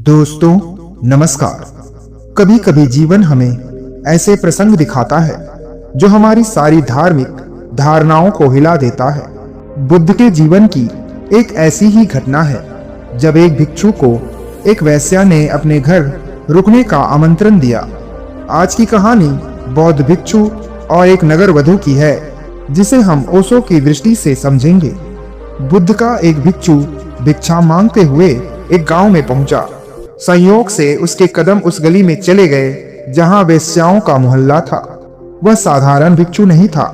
दोस्तों नमस्कार। कभी कभी जीवन हमें ऐसे प्रसंग दिखाता है जो हमारी सारी धार्मिक धारणाओं को हिला देता है। बुद्ध के जीवन की एक ऐसी ही घटना है जब एक भिक्षु को एक वेश्या ने अपने घर रुकने का आमंत्रण दिया। आज की कहानी बौद्ध भिक्षु और एक नगर वधू की है जिसे हम ओशो की दृष्टि से समझेंगे। बुद्ध का एक भिक्षु भिक्षा मांगते हुए एक गांव में पहुंचा। संयोग से उसके कदम उस गली में चले गए जहां वेश्याओं का मोहल्ला था। वह साधारण भिक्षु नहीं था,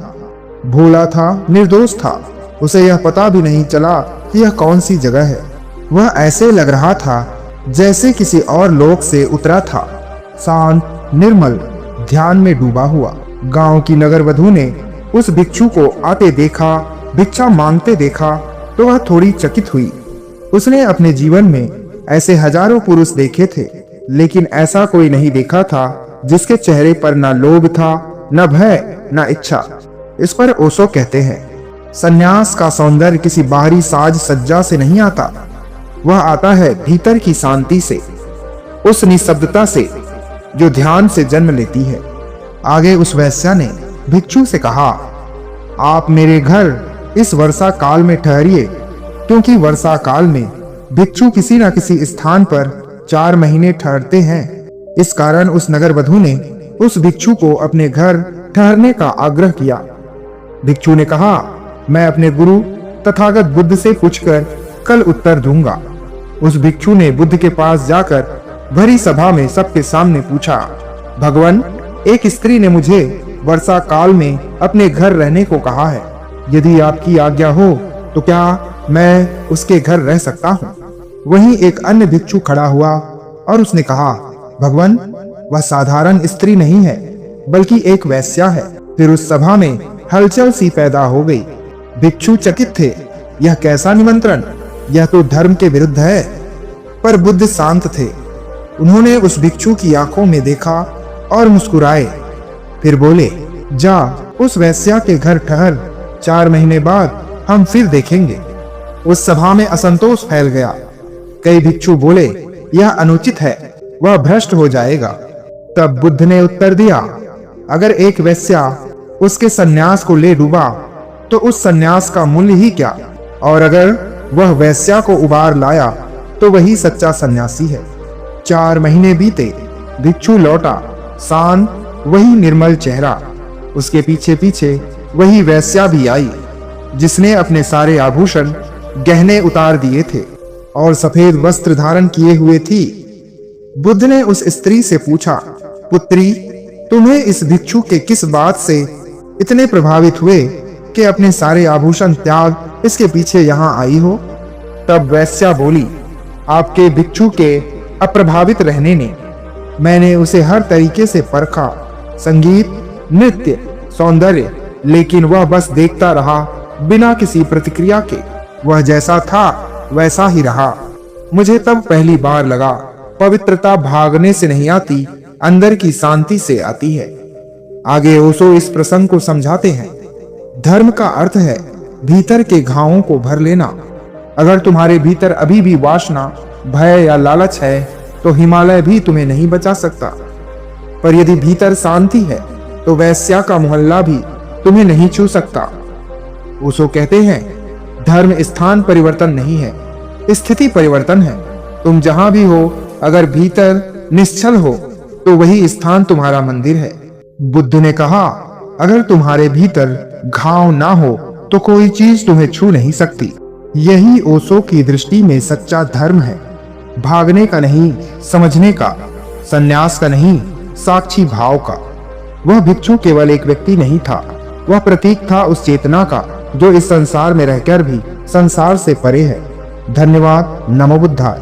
भोला था, निर्दोष था। उसे यह पता भी नहीं चला कि यह कौन सी जगह है। वह ऐसे लग रहा था जैसे किसी और लोक से उतरा था, शांत, निर्मल, ध्यान में डूबा हुआ। गांव की नगर वधू ने उस भिक्षु को आते देखा, भिक्षा मांगते देखा तो वह थोड़ी चकित हुई। उसने अपने जीवन में ऐसे हजारों पुरुष देखे थे, लेकिन ऐसा कोई नहीं देखा था जिसके चेहरे पर न लोभ था, न भय, न इच्छा। इस पर ओशो कहते हैं, संन्यास का सौंदर्य किसी बाहरी साज सज्जा से नहीं आता, वह आता है भीतर की शांति से, उस निःशब्दता से जो ध्यान से जन्म लेती है। आगे उस वेश्या ने भिक्षु से कहा, आप मेरे घर इस वर्षा काल में ठहरिए, क्योंकि वर्षा काल में भिक्षु किसी न किसी स्थान पर 4 महीने ठहरते हैं। इस कारण उस नगर वधू ने उस भिक्षु को अपने घर ठहरने का आग्रह किया। भिक्षु ने कहा, मैं अपने गुरु तथागत बुद्ध से पूछकर कल उत्तर दूंगा। उस भिक्षु ने बुद्ध के पास जाकर भरी सभा में सबके सामने पूछा, भगवान, एक स्त्री ने मुझे वर्षा काल में अपने घर रहने को कहा है। यदि आपकी आज्ञा हो तो क्या मैं उसके घर रह सकता हूँ? वहीं एक अन्य भिक्षु खड़ा हुआ और उसने कहा, भगवान, वह साधारण स्त्री नहीं है बल्कि एक वेश्या है। फिर उस सभा में हलचल सी पैदा हो गई। भिक्षु चकित थे, यह कैसा निमंत्रण, यह तो धर्म के विरुद्ध है। पर बुद्ध शांत थे। उन्होंने उस भिक्षु की आंखों में देखा और मुस्कुराए। फिर बोले, जा उस वेश्या के घर ठहर, 4 महीने बाद हम फिर देखेंगे। उस सभा में असंतोष फैल गया। कई भिक्षु बोले, यह अनुचित है, वह भ्रष्ट हो जाएगा। तब बुद्ध ने उत्तर दिया, अगर एक वेश्या उसके सन्यास को ले डूबा तो उस सन्यास का मूल्य ही क्या, और अगर वह वेश्या को उबार लाया तो वही सच्चा सन्यासी है। 4 महीने बीते, भिक्षु लौटा, शांत, वही निर्मल चेहरा। उसके पीछे पीछे वही वेश्या भी आई जिसने अपने सारे आभूषण गहने उतार दिए थे और सफेद वस्त्र धारण किए हुए थी। बुद्ध ने उस स्त्री से पूछा, पुत्री, तुम्हें इस भिक्षु के किस बात से इतने प्रभावित हुए कि अपने सारे आभूषण त्याग इसके पीछे यहाँ आई हो? तब वेश्या बोली, आपके भिक्षु के अप्रभावित रहने ने। मैंने उसे हर तरीके से परखा, संगीत, नृत्य, सौंदर्य, लेकिन वह बस देखता रहा बिना किसी प्रतिक्रिया के। वह जैसा था वैसा ही रहा। मुझे तब पहली बार लगा, पवित्रता भागने से नहीं आती, अंदर की शांति से आती है। आगे ओशो इस प्रसंग को समझाते हैं, धर्म का अर्थ है भीतर के घावों को भर लेना। अगर तुम्हारे भीतर अभी भी वासना, भय या लालच है तो हिमालय भी तुम्हें नहीं बचा सकता। पर यदि भीतर शांति है तो वेश्या का मोहल्ला भी तुम्हें नहीं छू सकता। ओशो कहते हैं, धर्म स्थान परिवर्तन नहीं है, स्थिति परिवर्तन है। तुम जहां भी हो, अगर भीतर निश्चल हो तो वही स्थान तुम्हारा मंदिर है। बुद्ध ने कहा, अगर तुम्हारे भीतर घाव ना हो तो कोई चीज तुम्हें छू नहीं सकती। यही ओशो की दृष्टि में सच्चा धर्म है, भागने का नहीं, समझने का, संन्यास का नहीं, साक्षी भाव का। वह भिक्षु केवल एक व्यक्ति नहीं था, वह प्रतीक था उस चेतना का जो इस संसार में रहकर भी संसार से परे है। धन्यवाद। नमो बुद्धाय।